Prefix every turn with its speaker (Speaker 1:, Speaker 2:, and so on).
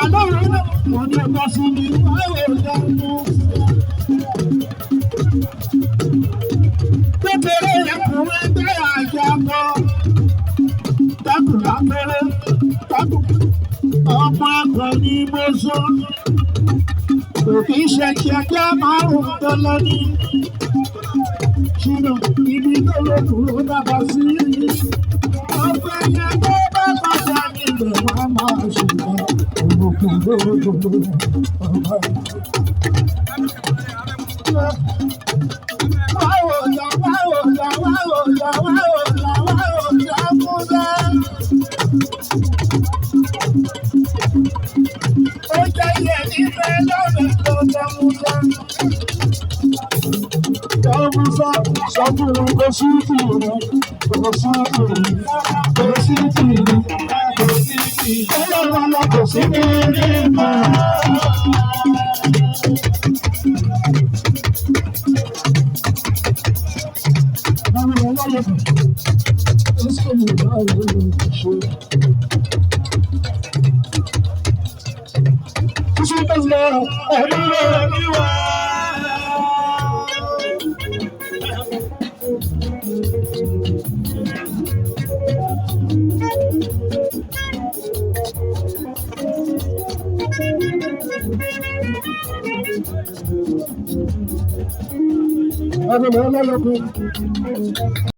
Speaker 1: Àlọ́ rẹ̀ wọ́n ní ọba sí ni wọ́n ò dánú. Kékeré ẹkùnrin ẹgbẹ́ àjàgbọ́. Dákùn lábẹ́rẹ́, dákùn ọmọ ẹ̀kọ́ ní mọ́sọ́. Kò kì í ṣe kíákíá márùn-ún tó lọ ní. Ṣùgbọ́n ibi tó lókun ló dábàá sí. Ọ̀pẹ yẹn tó bá kọjá níbẹ̀ wọ́n máa ṣùgbọ́n òkun lóògùn ọ̀pẹ. Wáwò lọ, wáwò lọ, wáwò lọ, wáwò lọ, wáwò lọ múlẹ̀. Ó jẹ́ yẹn níbẹ̀ lọ́nà tó lọ múlẹ̀. Musa, sọ́kùnrin kò sí tìrì, kò sí tìrì, kò sí tìrì, kò sí tìrì, ọlọ́run lọ kò sí tìrì mọ́. Báwo ni ọlọ́run kò sí tìrì báwo ni kò ṣe? Kìsì tó lọ, ẹ̀rí rẹ̀ ní wá. I don't know.